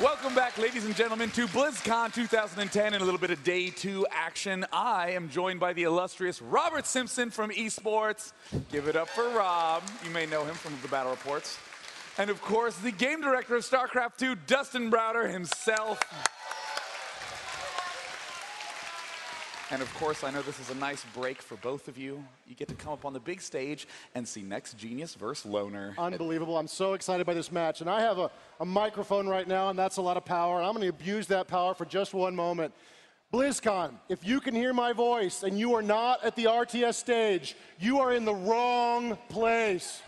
Welcome back, ladies and gentlemen, to Blizzcon 2010 and a little bit of Day 2 action. I am joined by the illustrious Robert Simpson from esports. Give it up for Rob. You may know him from the battle reports. And of course, the game director of StarCraft 2, Dustin Browder himself. And of course, I know this is a nice break for both of you. You get to come up on the big stage and see NEXGenius versus Loner. Unbelievable. I'm so excited by this match. And I have a microphone right now, and that's a lot of power. And I'm going to abuse that power for just one moment. BlizzCon, if you can hear my voice and you are not at the RTS stage, you are in the wrong place.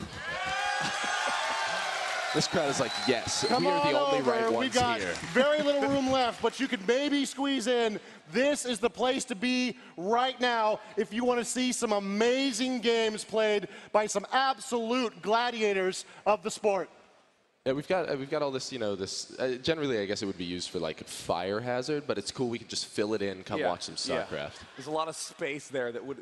This crowd is like, yes, Come we are the only right ones we got here. Very little room left, but you can maybe squeeze in. This is the place to be right now if you want to see some amazing games played by some absolute gladiators of the sport. Yeah, we've got all this, you know, generally I guess it would be used for like fire hazard, but it's cool we can just fill it in, come watch some StarCraft. Yeah. There's a lot of space there that would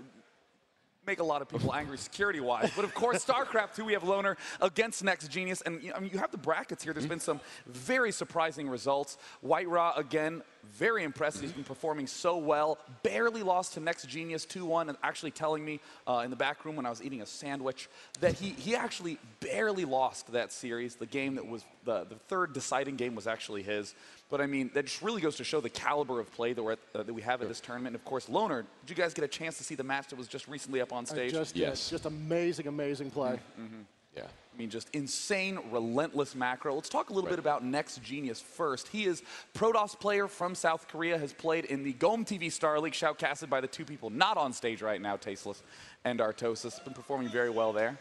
make a lot of people angry security-wise. But of course, StarCraft 2, we have Loner against NEXGenius. And I mean, you have the brackets here. There's been some very surprising results. White Raw, again, very impressive. He's been performing so well. Barely lost to NEXGenius 2-1, and actually telling me in the back room when I was eating a sandwich that he actually barely lost that series. The game that was the third deciding game was actually his. But I mean, that just really goes to show the caliber of play that, that we have at this tournament. And of course, Loner, did you guys get a chance to see the match that was just recently up on stage? Yes. Just amazing, amazing play. Yeah. I mean, just insane, relentless macro. Let's talk a little bit about NEXGenius first. He is Protoss player from South Korea, has played in the GOM TV Star League, shoutcasted by the two people not on stage right now, Tasteless and Artosis. Been performing very well there.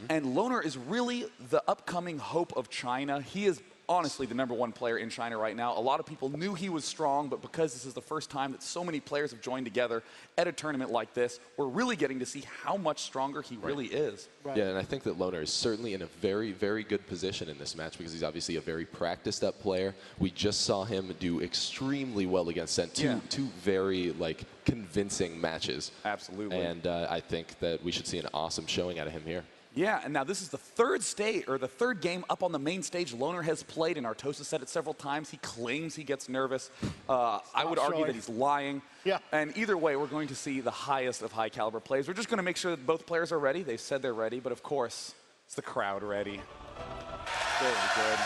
And Loner is really the upcoming hope of China. He is honestly the #1 player in China right now. A lot of people knew he was strong, but because this is the first time that so many players have joined together at a tournament like this, we're really getting to see how much stronger he really is. Yeah, and I think that Loner is certainly in a very, very good position in this match because he's obviously a very practiced-up player. We just saw him do extremely well against Sent. Two very, like, convincing matches. Absolutely. And I think that we should see an awesome showing out of him here. Yeah, and now this is the third game up on the main stage Loner has played, and Artosis said it several times. He claims he gets nervous. I would argue that he's lying. Yeah. And either way, we're going to see the highest of high caliber plays. We're just going to make sure that both players are ready. They've said they're ready, but of course, it's the crowd ready. Very good.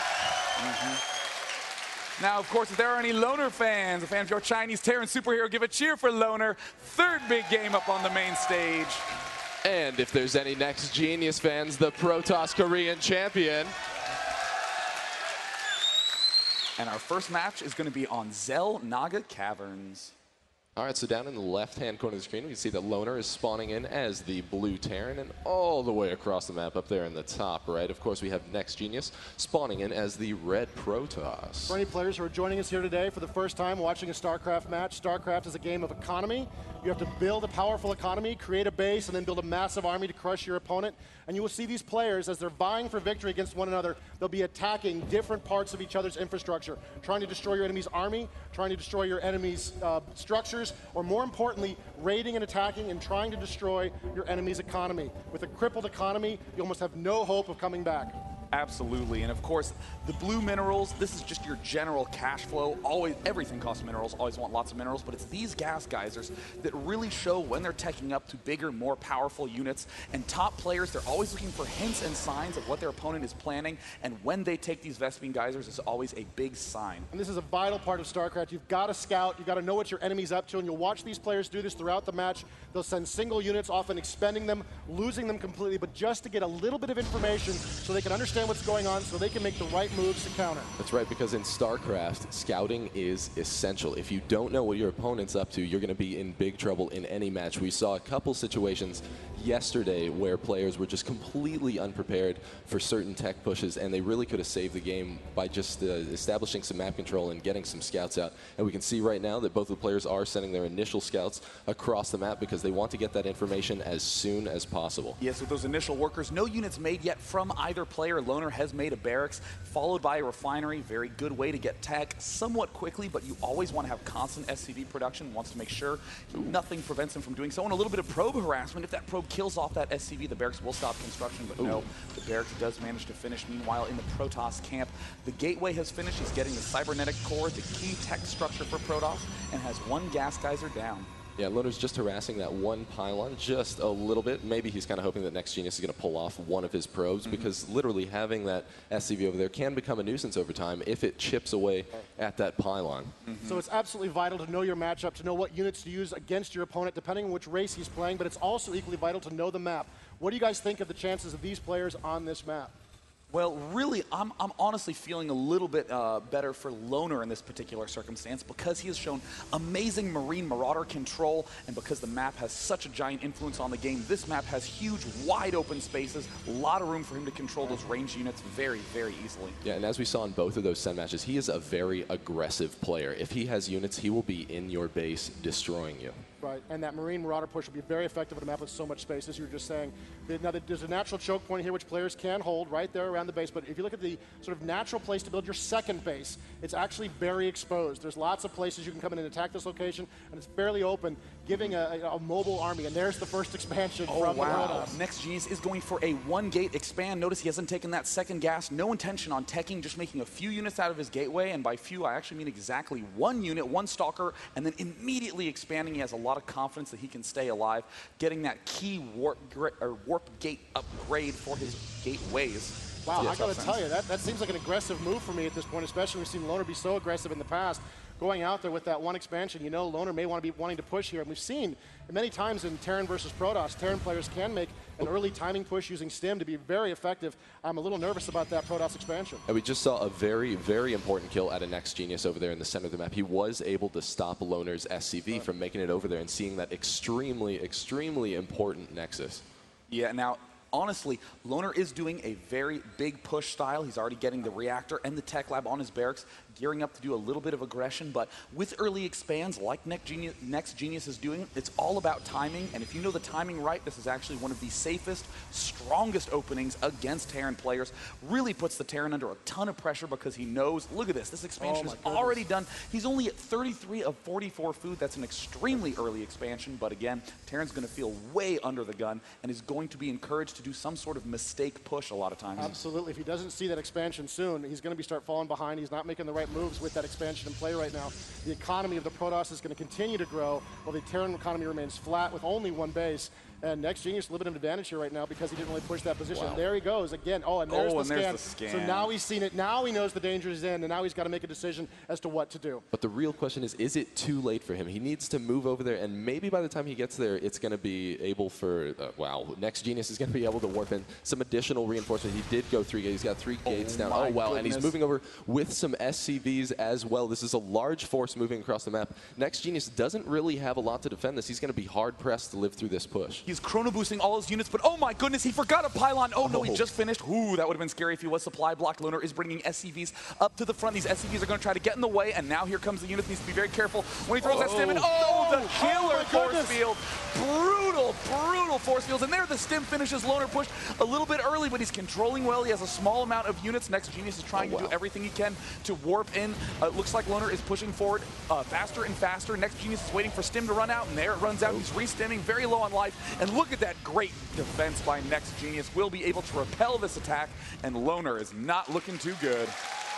Now, of course, if there are any Loner fans, the fans of your Chinese Terran superhero, give a cheer for Loner. Third big game up on the main stage. And if there's any NEXGenius fans, the Protoss Korean champion. And our first match is going to be on Zell Naga Caverns. All right, so down in the left-hand corner of the screen, we can see that Loner is spawning in as the blue Terran, and all the way across the map up there in the top right, of course, we have NEXGenius spawning in as the red Protoss. For any players who are joining us here today for the first time watching a StarCraft match, StarCraft is a game of economy. You have to build a powerful economy, create a base, and then build a massive army to crush your opponent. And you will see these players, as they're vying for victory against one another, they'll be attacking different parts of each other's infrastructure, trying to destroy your enemy's army, trying to destroy your enemy's structures, or more importantly, raiding and attacking and trying to destroy your enemy's economy. With a crippled economy, you almost have no hope of coming back. Absolutely, and of course, the blue minerals, this is just your general cash flow. Always, everything costs minerals, always want lots of minerals, but it's these gas geysers that really show when they're teching up to bigger, more powerful units. And top players, they're always looking for hints and signs of what their opponent is planning, and when they take these Vespene geysers, it's always a big sign. And this is a vital part of StarCraft. You've got to scout, you've got to know what your enemy's up to, and you'll watch these players do this throughout the match. They'll send single units, often expending them, losing them completely, but just to get a little bit of information so they can understand what's going on, so they can make the right moves to counter. That's right, because in StarCraft, scouting is essential. If you don't know what your opponent's up to, you're going to be in big trouble in any match. We saw a couple situations yesterday where players were just completely unprepared for certain tech pushes, and they really could have saved the game by just establishing some map control and getting some scouts out. And we can see right now that both the players are sending their initial scouts across the map because they want to get that information as soon as possible. Yes, with those initial workers, no units made yet from either player. Loner has made a barracks, followed by a refinery. Very good way to get tech somewhat quickly, but you always want to have constant SCV production. Wants to make sure nothing prevents him from doing so. And a little bit of probe harassment if that probe kills off that SCV, the barracks will stop construction, but no, the barracks does manage to finish. Meanwhile, in the Protoss camp, the gateway has finished. He's getting the cybernetic core, the key tech structure for Protoss, and has one gas geyser down. Yeah, Loner's just harassing that one pylon just a little bit. Maybe he's kind of hoping that NEXGenius is going to pull off one of his probes, because literally having that SCV over there can become a nuisance over time if it chips away at that pylon. So it's absolutely vital to know your matchup, to know what units to use against your opponent, depending on which race he's playing, but it's also equally vital to know the map. What do you guys think of the chances of these players on this map? Well, really, I'm honestly feeling a little bit better for Loner in this particular circumstance, because he has shown amazing Marine Marauder control, and because the map has such a giant influence on the game. This map has huge, wide open spaces, a lot of room for him to control those ranged units very, very easily. Yeah, and as we saw in both of those Sen matches, he is a very aggressive player. If he has units, he will be in your base destroying you. Right, and that Marine Marauder push will be very effective on a map with so much space, as you were just saying. Now, there's a natural choke point here which players can hold right there around the base, but if you look at the sort of natural place to build your second base, it's actually very exposed. There's lots of places you can come in and attack this location, and it's fairly open, giving a mobile army, and there's the first expansion from the Protoss. NEXGenius is going for a one-gate expand. Notice he hasn't taken that second gas. No intention on teching, just making a few units out of his gateway, and by few, I actually mean exactly one unit, one stalker, and then immediately expanding. He has a lot of confidence that he can stay alive, getting that key warp gate upgrade for his gateways. Wow, I gotta tell you, that seems like an aggressive move for me at this point, especially we've seen Loner be so aggressive in the past. Going out there with that one expansion, you know Loner may want to be wanting to push here. And we've seen many times in Terran versus Protoss, Terran players can make an early timing push using Stim to be very effective. I'm a little nervous about that Protoss expansion. And we just saw a very, very important kill at a NEXGenius over there in the center of the map. He was able to stop Loner's SCV from making it over there and seeing that extremely, extremely important Nexus. Yeah, now, honestly, Loner is doing a very big push style. He's already getting the reactor and the tech lab on his barracks, gearing up to do a little bit of aggression, but with early expands like NEXGenius is doing, it's all about timing, and if you know the timing right, this is actually one of the safest, strongest openings against Terran players. Really puts the Terran under a ton of pressure because he knows, look at this expansion is already done. He's only at 33 of 44 food. That's an extremely early expansion, but again, Terran's going to feel way under the gun and is going to be encouraged to do some sort of mistake push a lot of times. Absolutely. If he doesn't see that expansion soon, he's going to start falling behind. He's not making the right moves with that expansion in play right now. The economy of the Protoss is going to continue to grow while the Terran economy remains flat with only one base. And NEXGenius a little bit of advantage here right now because he didn't really push that position. Wow. There he goes again. Oh, and there's the scan. So now he's seen it. Now he knows the danger is in, and now he's got to make a decision as to what to do. But the real question is it too late for him? He needs to move over there, and maybe by the time he gets there, it's going to be able for, NEXGenius is going to be able to warp in some additional reinforcement. He did go 3 gates. He's got 3 gates down. Oh, wow, and he's moving over with some SCVs as well. This is a large force moving across the map. NEXGenius doesn't really have a lot to defend this. He's going to be hard-pressed to live through this push. He's chrono boosting all his units, but oh my goodness, he forgot a pylon. Oh no, he just finished. Ooh, that would have been scary if he was supply blocked. Loner is bringing SCVs up to the front. These SCVs are going to try to get in the way, and now here comes the unit. Needs to be very careful when he throws that stim in. Oh, the killer force field. Brutal, brutal force fields. And there the stim finishes. Loner pushed a little bit early, but he's controlling well. He has a small amount of units. NEXGenius is trying to do everything he can to warp in. Looks like Loner is pushing forward faster and faster. NEXGenius is waiting for stim to run out, and there it runs out. He's re-stimming, very low on life. And look at that great defense by NEXGenius. Will be able to repel this attack, and Loner is not looking too good.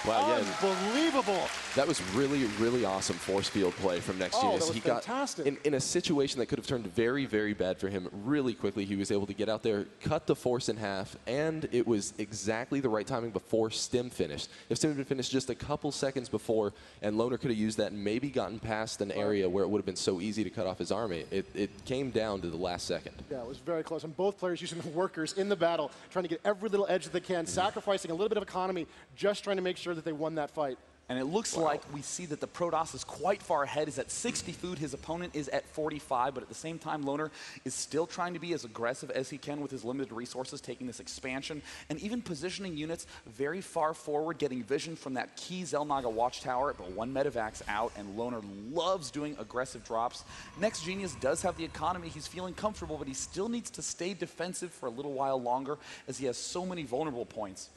Wow, yeah. Unbelievable. That was really, really awesome force field play from NEXGenius. Oh, that was fantastic. Got in a situation that could have turned very, very bad for him really quickly. He was able to get out there, cut the force in half, and it was exactly the right timing before Stim finished. If Stim had been finished just a couple seconds before, and Loner could have used that and maybe gotten past an area where it would have been so easy to cut off his army, it came down to the last second. Yeah, it was very close. And both players using the workers in the battle, trying to get every little edge that they can, sacrificing a little bit of economy, just trying to make sure that they won that fight. And it looks like we see that the Protoss is quite far ahead. He's at 60 food. His opponent is at 45. But at the same time, Loner is still trying to be as aggressive as he can with his limited resources, taking this expansion and even positioning units very far forward, getting vision from that key Xel'Naga watchtower. But one medevac's out, and Loner loves doing aggressive drops. NEXGenius does have the economy. He's feeling comfortable, but he still needs to stay defensive for a little while longer as he has so many vulnerable points.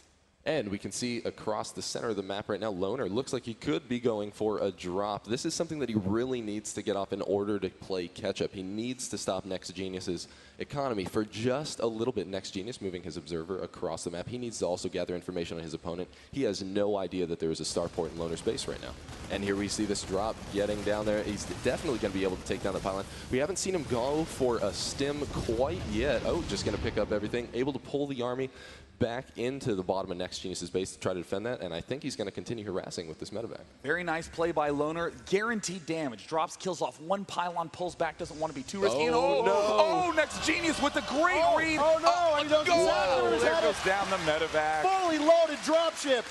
And we can see across the center of the map right now, Loner looks like he could be going for a drop. This is something that he really needs to get off in order to play catch-up. He needs to stop NEXGenius's economy for just a little bit. NEXGenius moving his observer across the map. He needs to also gather information on his opponent. He has no idea that there is a starport in Loner's base right now. And here we see this drop getting down there. He's definitely going to be able to take down the pylon. We haven't seen him go for a stim quite yet. Oh, just going to pick up everything. Able to pull the army back into the bottom of NEXGenius' base to try to defend that, and I think he's going to continue harassing with this medevac. Very nice play by Loner. Guaranteed damage. Drops, kills off one pylon, pulls back, doesn't want to be too risky. And oh, NEXGenius with the great read. Oh, no, and he doesn't wow, there goes down the medevac. Fully loaded dropship.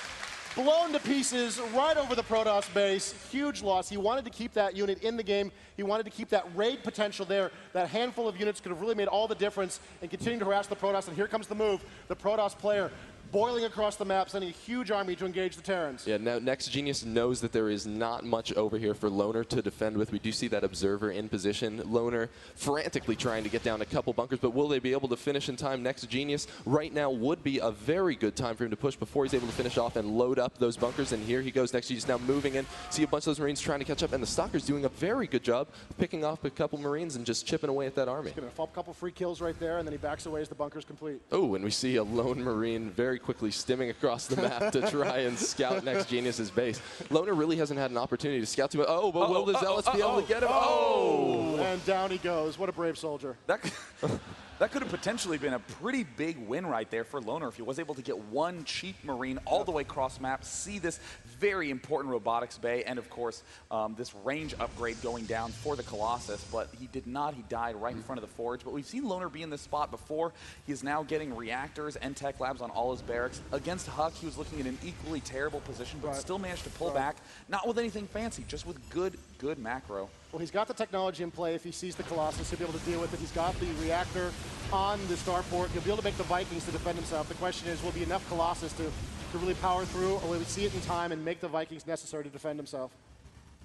Blown to pieces right over the Protoss base. Huge loss. He wanted to keep that unit in the game. He wanted to keep that raid potential there. That handful of units could have really made all the difference in continuing to harass the Protoss. And here comes the move. The Protoss player boiling across the map, sending a huge army to engage the Terrans. Yeah, now NEXGenius knows that there is not much over here for Loner to defend with. We do see that observer in position. Loner frantically trying to get down a couple bunkers, but will they be able to finish in time? NEXGenius right now would be a very good time for him to push before he's able to finish off and load up those bunkers. And here he goes. NEXGenius now moving in. See a bunch of those Marines trying to catch up, and the Stalker's doing a very good job picking off a couple Marines and just chipping away at that army. He's going to fall a couple free kills right there, and then he backs away as the bunker's complete. Oh, and we see a lone Marine very quickly stimming across the map to try and scout NEXGenius' base. Loner really hasn't had an opportunity to scout too much. Oh, but will the Zealots be able to get him? Oh! And down he goes. What a brave soldier. That could have potentially been a pretty big win right there for Loner if he was able to get one cheap Marine all the way across map, see this very important robotics bay, and of course, this range upgrade going down for the Colossus, but he did not. He died right in front of the forge, but we've seen Loner be in this spot before. He is now getting reactors and tech labs on all his barracks. Against Huck, he was looking at an equally terrible position, but still managed to pull back, not with anything fancy, just with good macro. Well, he's got the technology in play. If he sees the Colossus, he'll be able to deal with it. He's got the reactor on the starport. He'll be able to make the Vikings to defend himself. The question is, will be enough Colossus to really power through, or will we see it in time and make the Vikings necessary to defend himself?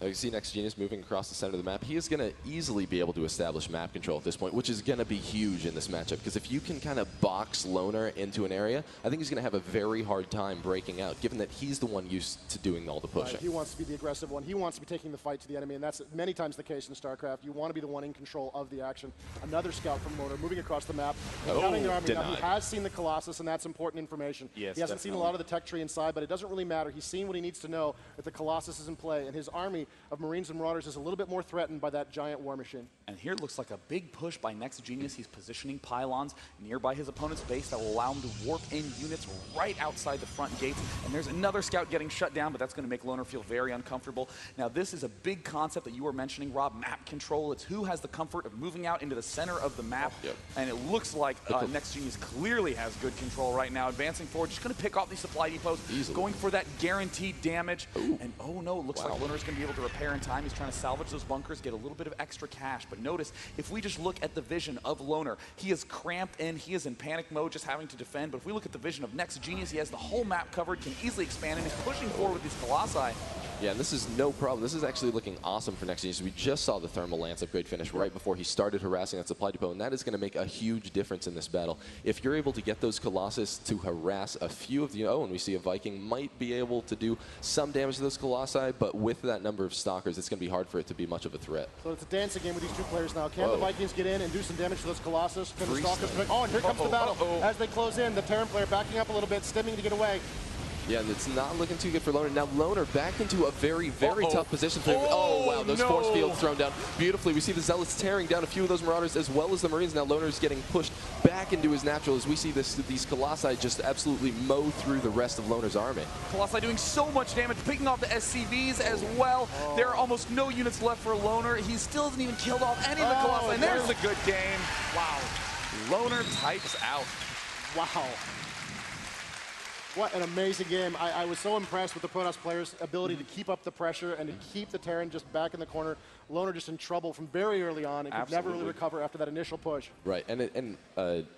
You can see NEXGenius moving across the center of the map. He is going to easily be able to establish map control at this point, which is going to be huge in this matchup, because if you can kind of box Loner into an area, I think he's going to have a very hard time breaking out, given that he's the one used to doing all the pushing. Right. He wants to be the aggressive one. He wants to be taking the fight to the enemy, and that's many times the case in StarCraft. You want to be the one in control of the action. Another scout from Loner moving across the map, counting the army. Now, he has seen the Colossus, and that's important information. Yes, he hasn't seen a lot of the tech tree inside, but it doesn't really matter. He's seen what he needs to know that the Colossus is in play, and his army of Marines and Marauders is a little bit more threatened by that giant war machine. And here it looks like a big push by NEXGenius. He's positioning pylons nearby his opponent's base that will allow him to warp in units right outside the front gates. And there's another scout getting shut down, but that's going to make Loner feel very uncomfortable. Now, this is a big concept that you were mentioning, Rob, map control. It's who has the comfort of moving out into the center of the map. And it looks like NEXGenius clearly has good control right now. Advancing forward, just going to pick off these supply depots, going for that guaranteed damage. And oh no, it looks like Loner's going to be able to repair in time. He's trying to salvage those bunkers, get a little bit of extra cash. But notice, if we just look at the vision of Loner, he is cramped in, he is in panic mode, just having to defend. But if we look at the vision of NEXGenius, he has the whole map covered, can easily expand, and is pushing forward with these Colossi. Yeah, and this is no problem. This is actually looking awesome for NEXGenius. We just saw the Thermal Lance upgrade finish right before he started harassing that supply depot, and that is going to make a huge difference in this battle. If you're able to get those Colossus to harass a few of the... Oh, and we see a Viking might be able to do some damage to those Colossi, but with that number of Stalkers, it's going to be hard for it to be much of a threat. So it's a dancing game with these two players now. Can the Vikings get in and do some damage to those Colossus? Can the Stalkers... Oh, and here comes the battle. As they close in, the Terran player backing up a little bit, stimming to get away. Yeah, and it's not looking too good for Loner. Now Loner back into a very, very tough position for him. Oh, wow, those force fields thrown down beautifully. We see the Zealots tearing down a few of those Marauders as well as the Marines. Now Loner's getting pushed back into his natural as we see these Colossi just absolutely mow through the rest of Loner's army. Colossi doing so much damage, picking off the SCVs as well. There are almost no units left for Loner. He still hasn't even killed off any of the Colossi. And there's a good game. Wow. Loner types out. Wow. What an amazing game. I was so impressed with the Protoss players' ability to keep up the pressure and to keep the Terran just back in the corner. Loner just in trouble from very early on and could never really recover after that initial push. Right, and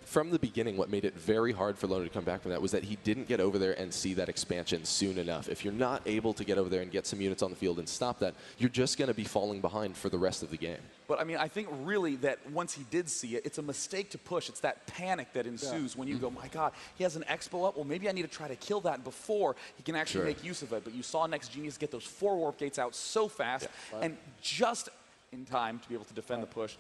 from the beginning, what made it very hard for Loner to come back from that was that he didn't get over there and see that expansion soon enough. If you're not able to get over there and get some units on the field and stop that, you're just going to be falling behind for the rest of the game. But I mean, I think really that once he did see it, it's a mistake to push. It's that panic that ensues when you go, my God, he has an Expo up. Well, maybe I need to try to kill that before he can actually make use of it. But you saw NEXGenius get those 4 warp gates out so fast and just in time to be able to defend the push.